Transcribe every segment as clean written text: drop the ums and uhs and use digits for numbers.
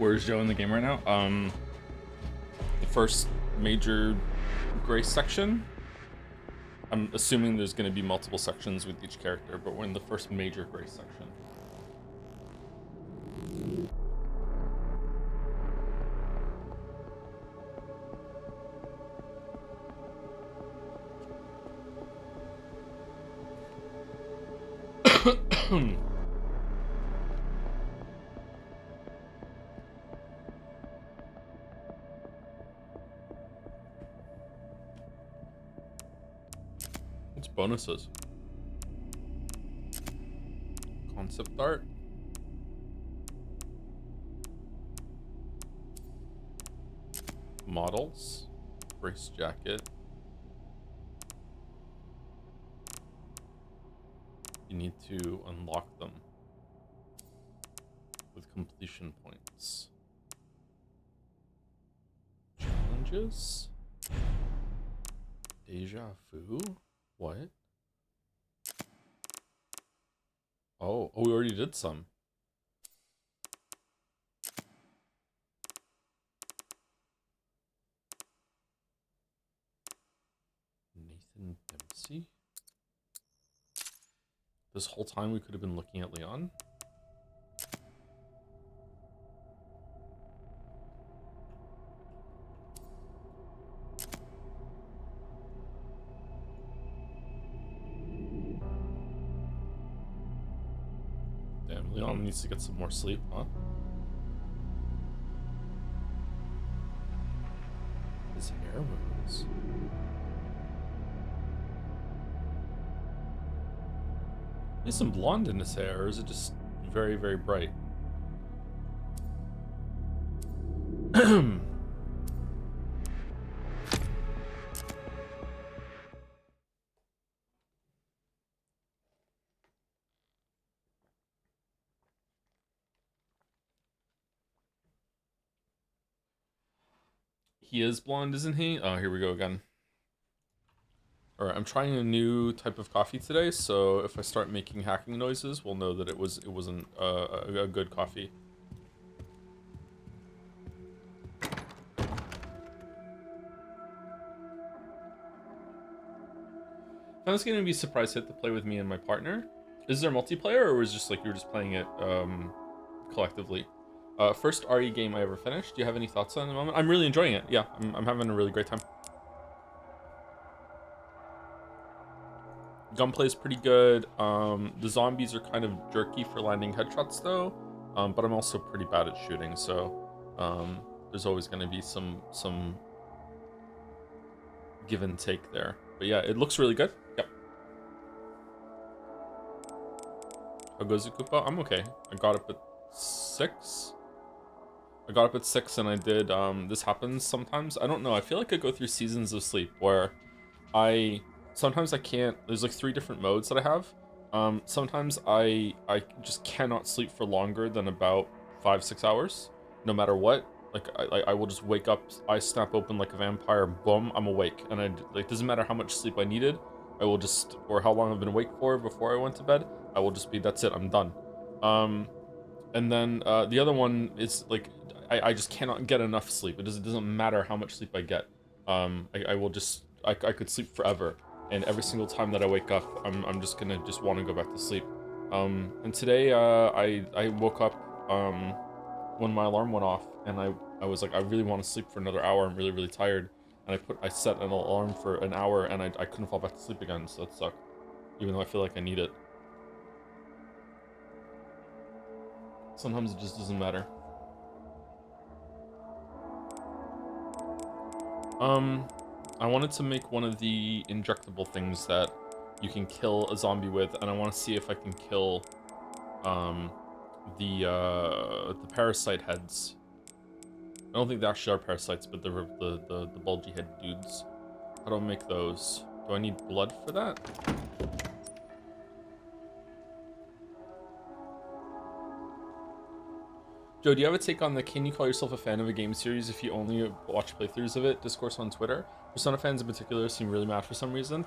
Where's Joe in the game right now? The first major grace section. I'm assuming there's going to be multiple sections with each character, but we're in the first major grace section. What's bonuses? Concept art. Models. Brace jacket. You need to unlock them with completion points. Challenges? Deja vu? What? Oh, we already did some. Nathan Dempsey? This whole time we could have been looking at Leon? Damn, Leon needs to get some more sleep, huh? His hair moves. There's some blonde in his hair, or is it just very, very bright? He is blonde, isn't he? Oh, here we go again. Alright, I'm trying a new type of coffee today, so if I start making hacking noises, we'll know that it wasn't a good coffee. I was gonna be surprised hit to play with me and my partner. Is there multiplayer, or was it just like you were just playing it collectively? First RE game I ever finished. Do you have any thoughts on the moment? I'm really enjoying it. Yeah, I'm having a really great time. Gunplay is pretty good. The zombies are kind of jerky for landing headshots though, but I'm also pretty bad at shooting, so there's always going to be some give and take there. But yeah, it looks really good. Yep. How goes it, Koopa? I'm okay. I got up at 6. I got up at 6 and I did, this happens sometimes. I don't know, I feel like I go through seasons of sleep where sometimes I can't, there's like 3 different modes that I have. Sometimes I just cannot sleep for longer than about 5-6 hours, no matter what. Like I will just wake up, eyes snap open like a vampire, boom, I'm awake. And like, doesn't matter how much sleep I needed, I will just, or how long I've been awake for before I went to bed, I will just be, that's it, I'm done. And then the other one is like, I just cannot get enough sleep. It doesn't matter how much sleep I get. I will just, I could sleep forever. And every single time that I wake up, I'm just gonna want to go back to sleep. And today I woke up when my alarm went off, and I was like, I really want to sleep for another hour. I'm really, really tired. And I set an alarm for an hour, and I couldn't fall back to sleep again, so that sucked. Even though I feel like I need it. Sometimes it just doesn't matter. I wanted to make one of the injectable things that you can kill a zombie with, and I want to see if I can kill, the parasite heads. I don't think they actually are parasites, but they're the bulgy head dudes. How do I make those? Do I need blood for that? Joe, do you have a take on the can you call yourself a fan of a game series if you only watch playthroughs of it discourse on Twitter? Persona fans in particular seem really mad for some reason.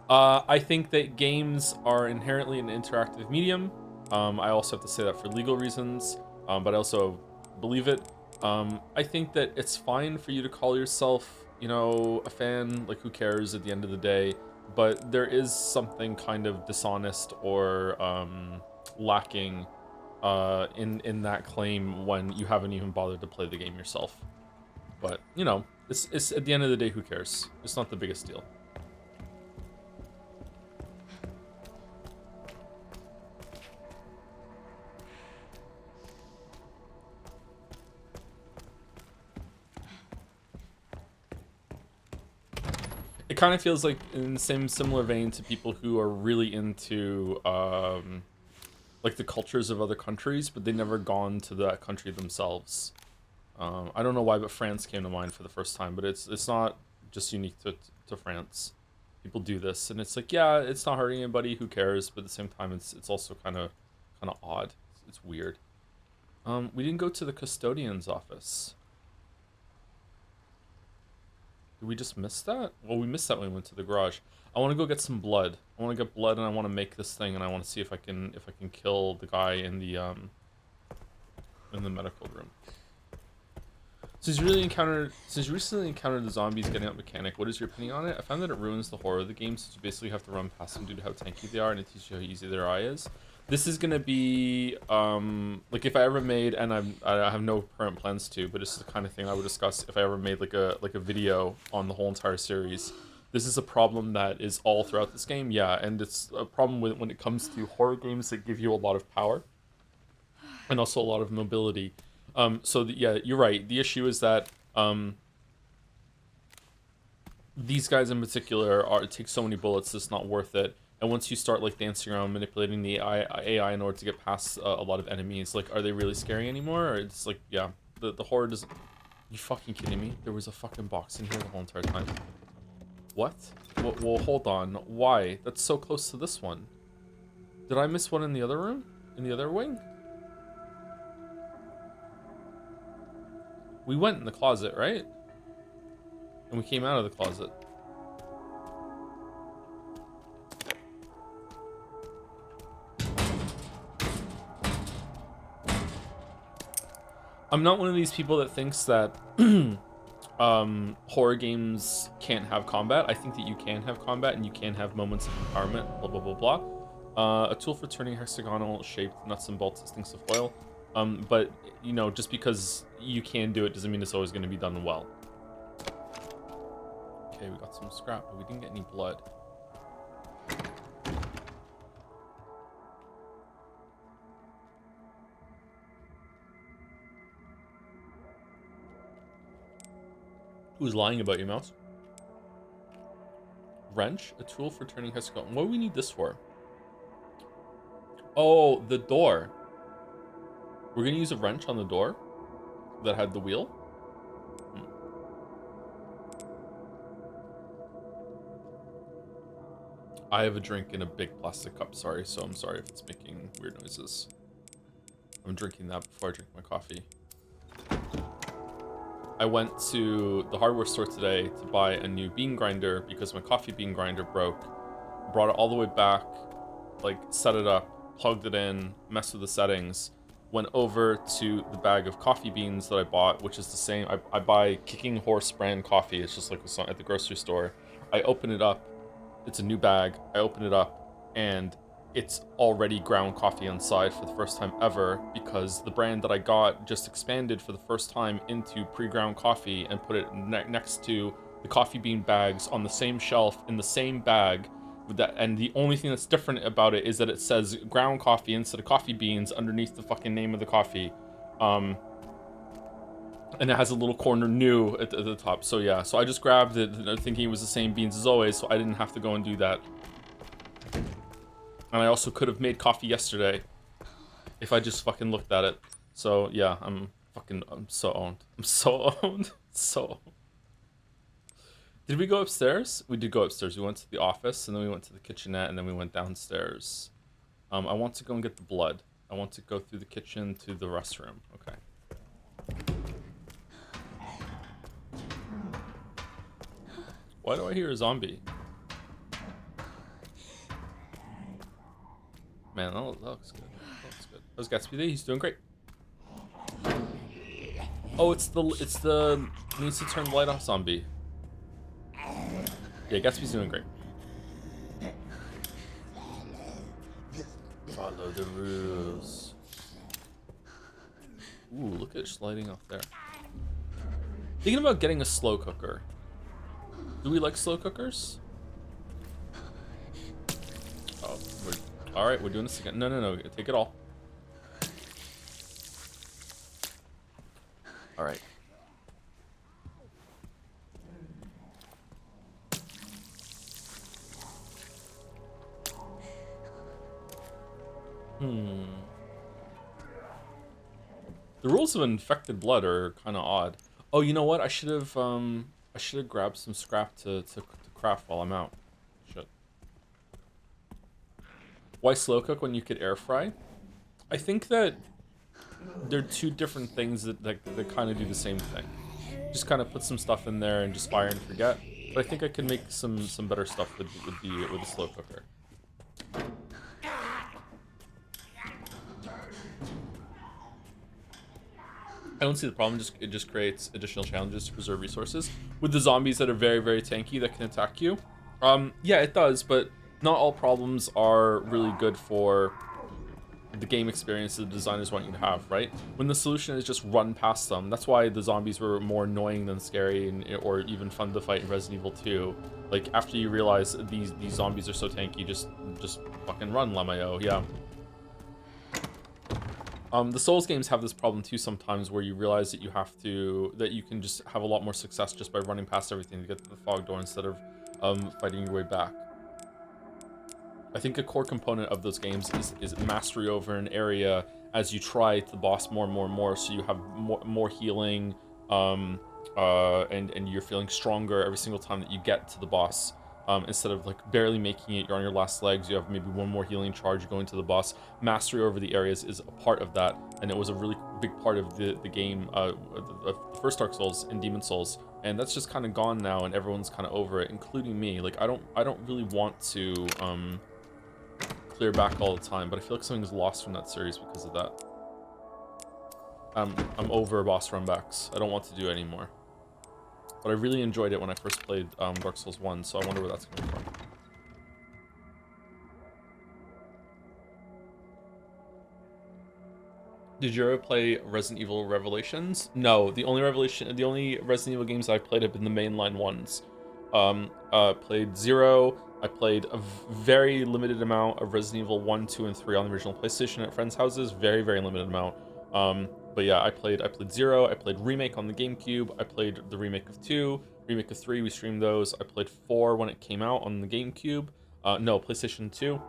I think that games are inherently an interactive medium. I also have to say that for legal reasons, but I also believe it. I think that it's fine for you to call yourself, you know, a fan. Like, who cares at the end of the day? But there is something kind of dishonest or lacking in that claim when you haven't even bothered to play the game yourself. But you know, it's at the end of the day, who cares? It's not the biggest deal. It kind of feels like in the same similar vein to people who are really into like the cultures of other countries, but they never gone to that country themselves. I don't know why, but France came to mind for the first time. But it's not just unique to France. People do this, and it's like, yeah, it's not hurting anybody. Who cares? But at the same time, it's also kind of odd. It's weird. We didn't go to the custodian's office. Did we just miss that? Well, we missed that when we went to the garage. I want to go get some blood. I want to get blood, and I want to make this thing, and I want to see if I can kill the guy in the medical room. Since you recently encountered the zombies getting out mechanic, what is your opinion on it? I found that it ruins the horror of the game, since you basically have to run past them due to how tanky they are, and it teaches you how easy their eye is. This is gonna be like if I ever made, and I have no current plans to, but it's the kind of thing I would discuss if I ever made like a video on the whole entire series. This is a problem that is all throughout this game, yeah, and it's a problem when it comes to horror games that give you a lot of power and also a lot of mobility. Yeah, you're right. The issue is that these guys in particular take so many bullets, it's not worth it. And once you start like dancing around manipulating the AI in order to get past a lot of enemies, like, are they really scary anymore? Or it's like, yeah, the horror doesn't. You fucking kidding me? There was a fucking box in here the whole entire time. What? Well, hold on. Why? That's so close to this one. Did I miss one in the other room? In the other wing? We went in the closet, right? And we came out of the closet. I'm not one of these people that thinks that horror games can't have combat. I think that you can have combat and you can have moments of empowerment, blah, blah, blah, blah. A tool for turning hexagonal shaped nuts and bolts that stinks of oil. But, you know, just because you can do it doesn't mean it's always going to be done well. Okay, we got some scrap, but we didn't get any blood. Who's lying about you, Mouse? Wrench? A tool for turning hexagon. What do we need this for? Oh, the door. We're gonna use a wrench on the door that had the wheel. I have a drink in a big plastic cup, sorry, so I'm sorry if it's making weird noises. I'm drinking that before I drink my coffee. I went to the hardware store today to buy a new bean grinder because my coffee bean grinder broke. Brought it all the way back, like set it up, plugged it in, messed with the settings, went over to the bag of coffee beans that I bought, which is the same. I buy Kicking Horse brand coffee. It's just like at the grocery store. I open it up. It's a new bag. I open it up, and it's already ground coffee inside for the first time ever, because the brand that I got just expanded for the first time into pre-ground coffee and put it next to the coffee bean bags on the same shelf in the same bag. And the only thing that's different about it is that it says ground coffee instead of coffee beans underneath the fucking name of the coffee. And it has a little corner new at the top. So yeah, so I just grabbed it thinking it was the same beans as always, so I didn't have to go and do that. And I also could have made coffee yesterday if I just fucking looked at it. So yeah, I'm so owned. I'm so owned. So owned. Did we go upstairs? We did go upstairs. We went to the office, and then we went to the kitchenette, and then we went downstairs. I want to go and get the blood. I want to go through the kitchen to the restroom. Okay. Why do I hear a zombie? Man, that looks good. good. How's Gatsby today? He's doing great. Oh, it's the needs to turn the light off zombie. Yeah, Gatsby's doing great. Follow the rules. Ooh, look at it just lighting off there. Thinking about getting a slow cooker. Do we like slow cookers? Oh, all right. We're doing this again. No. Take it all. All right. The rules of infected blood are kind of odd. Oh, you know what? I should have grabbed some scrap to craft while I'm out. Shit. Why slow cook when you could air fry? I think that they're two different things that kind of do the same thing. Just kind of put some stuff in there and just fire and forget. But I think I can make some better stuff with the slow cooker. I don't see the problem. It just creates additional challenges to preserve resources with the zombies that are very, very tanky that can attack you. Yeah, it does, but not all problems are really good for the game experience the designers want you to have, right? When the solution is just run past them. That's why the zombies were more annoying than scary or even fun to fight in Resident Evil 2. Like, after you realize these zombies are so tanky, just fucking run, Lamayo. Yeah. The Souls games have this problem too sometimes, where you realize that you can just have a lot more success just by running past everything to get to the fog door instead of fighting your way back. I think a core component of those games is mastery over an area as you try the boss more and more, so you have more healing, and you're feeling stronger every single time that you get to the boss. Instead of like barely making it, you're on your last legs, you have maybe one more healing charge going to the boss. Mastery over the areas is a part of that, and it was a really big part of the game, the first Dark Souls and Demon Souls, and that's just kind of gone now, and everyone's kind of over it, including me. Like, I don't really want to clear back all the time, but I feel like something's lost from that series because of that. I'm over boss run backs. I don't want to do it anymore. But I really enjoyed it when I first played Dark Souls 1, so I wonder where that's coming from. Did you ever play Resident Evil Revelations? No, the only Resident Evil games I've played have been the mainline ones. Played 0. I played a very limited amount of Resident Evil 1, 2, and 3 on the original PlayStation at friends' houses. Very, very limited amount. But yeah, I played 0. I played Remake on the GameCube. I played the remake of 2, remake of 3. We streamed those. I played 4 when it came out on the GameCube. No, PlayStation 2.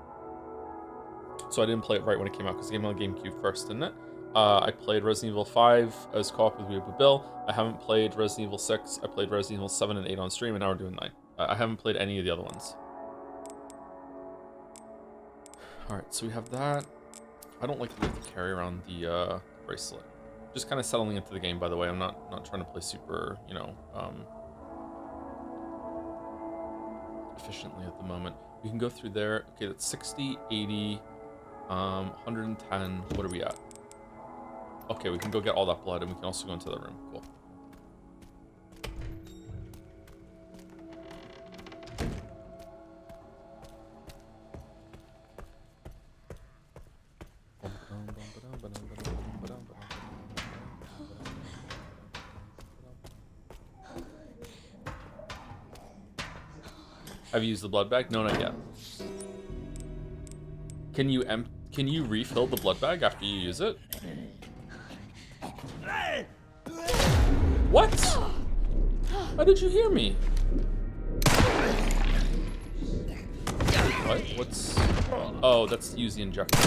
So I didn't play it right when it came out because it came on the GameCube first, didn't it? I played Resident Evil 5 as co-op with Weeaboo Bill. I haven't played Resident Evil 6. I played Resident Evil 7 and 8 on stream, and now we're doing 9. I haven't played any of the other ones. Alright, so we have that. I don't like that we have to carry around the bracelet. Just kind of settling into the game, by the way. I'm not trying to play super, efficiently at the moment. We can go through there. Okay, that's 60, 80, 110. What are we at? Okay, we can go get all that blood, and we can also go into the room. Cool. Have you used the blood bag? No, not yet. Can you refill the blood bag after you use it? What? How did you hear me? What? What's... Oh, that's to use the injector.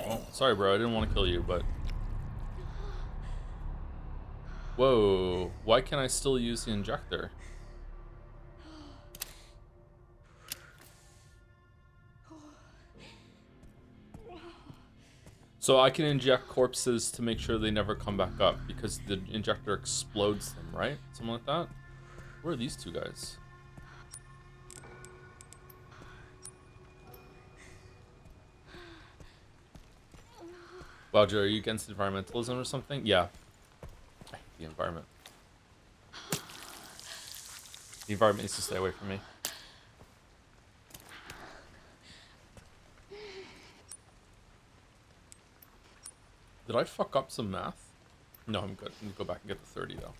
Oh, sorry, bro. I didn't want to kill you, but... Whoa. Why can't I still use the injector? So I can inject corpses to make sure they never come back up because the injector explodes them, right? Something like that? Where are these two guys? Roger, are you against environmentalism or something? Yeah. I hate the environment. The environment needs to stay away from me. Did I fuck up some math? No, I'm good. I'm gonna go back and get the 30 though.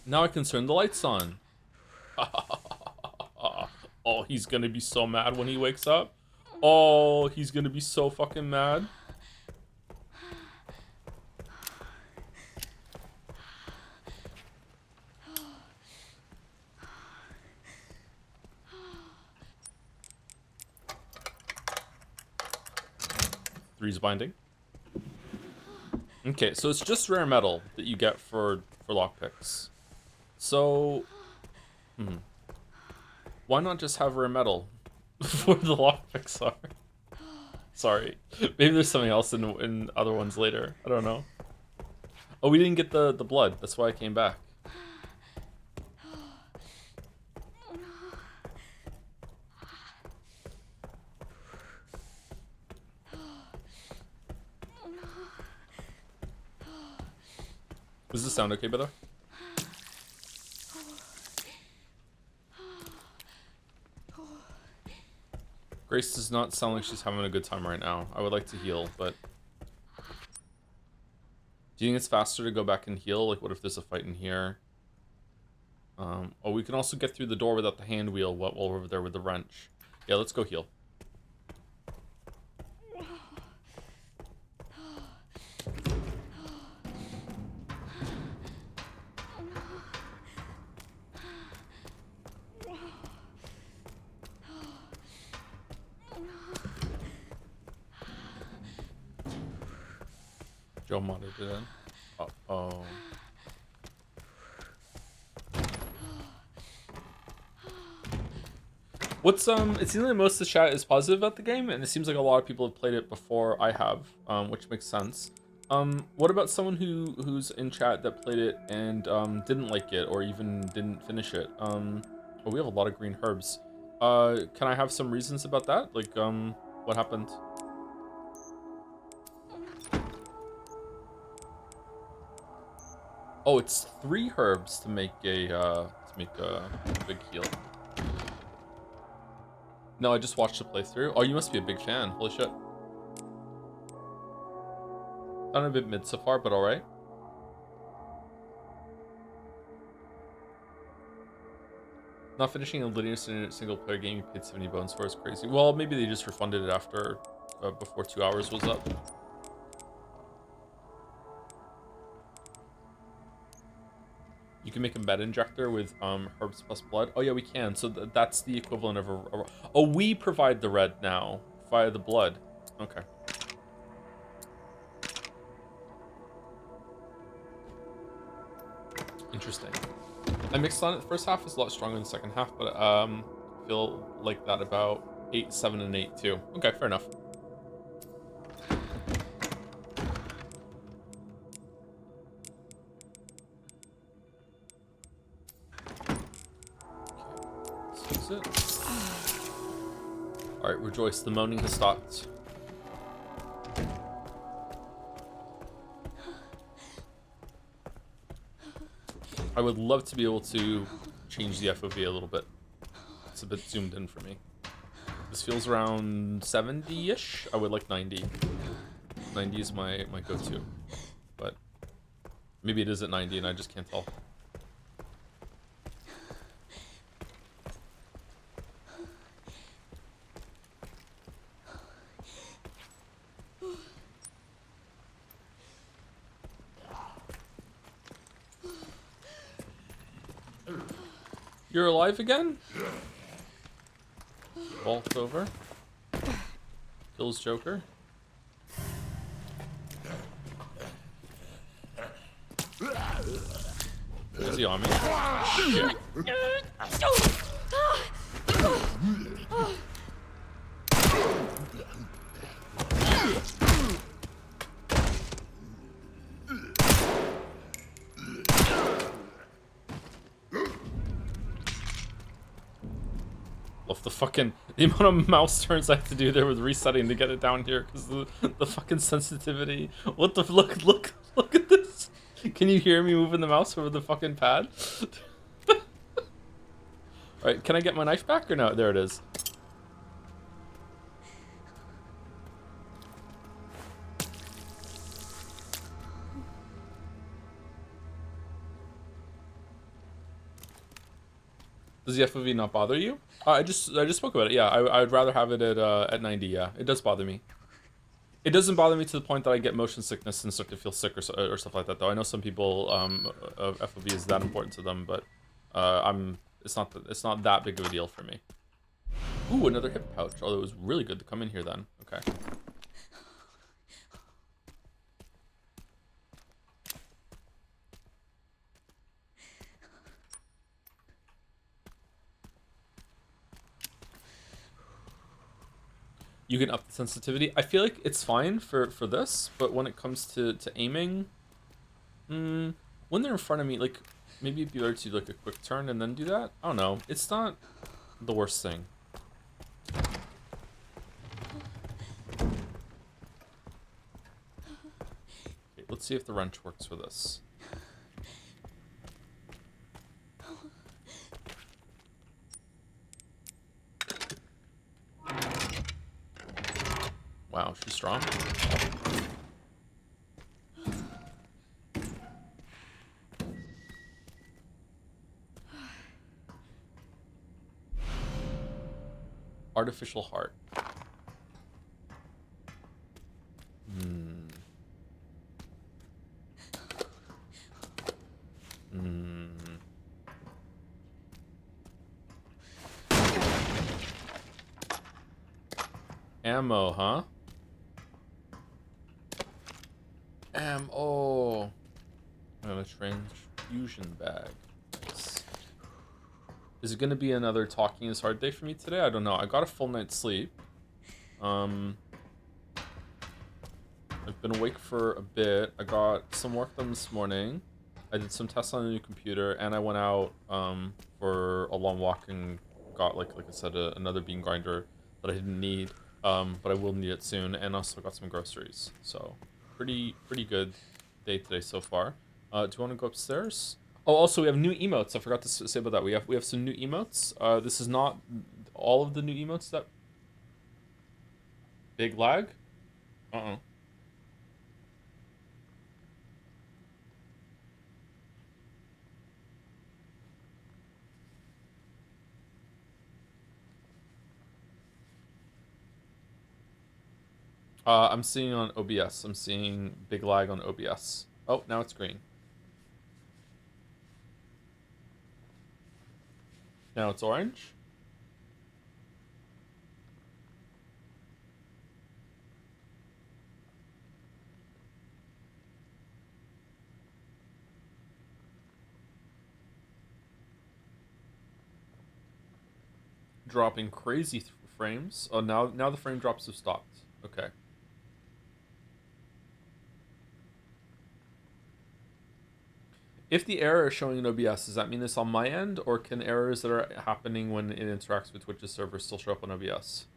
Now I can turn the lights on. Oh, he's gonna be so mad when he wakes up. Oh, he's gonna be so fucking mad. Three's binding. Okay, so it's just rare metal that you get for lockpicks. So, why not just have rare metal for the lockpicks are? Sorry, maybe there's something else in other ones later. I don't know. Oh, we didn't get the blood. That's why I came back. Does this sound okay, brother? Grace does not sound like she's having a good time right now. I would like to heal, but... Do you think it's faster to go back and heal? Like, what if there's a fight in here? Oh, we can also get through the door without the hand wheel while we're over there with the wrench. Yeah, let's go heal. Joe modded it in. Uh-oh. What's it seems like most of the chat is positive about the game, and it seems like a lot of people have played it before I have, which makes sense. What about someone who's in chat that played it and didn't like it or even didn't finish it? Oh, we have a lot of green herbs. Can I have some reasons about that? Like, what happened? Oh, it's 3 herbs to make a big heal. No, I just watched the playthrough. Oh, you must be a big fan. Holy shit. Not a bit mid so far, but alright. Not finishing a linear single player game you paid 70 bones for is crazy. Well, maybe they just refunded it after, before 2 hours was up. You can make a meta injector with herbs plus blood. Oh yeah, we can. So that's the equivalent of a... Oh, we provide the red now via the blood. Okay. Interesting. I mixed on it. The first half is a lot stronger than the second half, but feel like that about 8, 7, and 8 too. Okay, fair enough. It. Alright, rejoice, the moaning has stopped. I would love to be able to change the FOV a little bit. It's a bit zoomed in for me. This feels around 70-ish. I would like 90. 90 is my go-to. But maybe it is at 90 and I just can't tell. You're alive again? Vault over. Kills Joker. Is he on me? Shit. Of the amount of mouse turns I have to do there with resetting to get it down here because the fucking sensitivity. What the look at this. Can you hear me moving the mouse over the fucking pad? All right, can I get my knife back or no? There it is. Does the FOV not bother you? I just spoke about it. Yeah, I'd rather have it at 90. Yeah, it does bother me. It doesn't bother me to the point that I get motion sickness and start to feel sick or stuff like that. Though I know some people FOV is that important to them, but I'm it's not that big of a deal for me. Ooh, another hip pouch. Although it was really good to come in here then. Okay. You can up the sensitivity. I feel like it's fine for this, but when it comes to aiming, when they're in front of me, like maybe it'd be better to do like a quick turn and then do that. I don't know. It's not the worst thing. Okay, let's see if the wrench works for this. Wow, she's strong. Artificial heart. Hmm. Hmm. Ammo, huh? Ammo. And a transfusion bag. Nice. Is it gonna be another talking is hard day for me today? I don't know. I got a full night's sleep. I've been awake for a bit. I got some work done this morning. I did some tests on a new computer, and I went out for a long walk and got like I said another bean grinder that I didn't need, but I will need it soon. And also got some groceries. So pretty good day today so far. Do you want to go upstairs? Oh, also we have new emotes. I forgot to say about that. We have some new emotes. This is not all of the new emotes that big lag. Uh-uh. I'm seeing on OBS. I'm seeing big lag on OBS. Oh, now it's green. Now it's orange. Dropping crazy frames. Oh, now the frame drops have stopped. Okay. If the error is showing in OBS, does that mean it's on my end, or can errors that are happening when it interacts with Twitch's server still show up on OBS?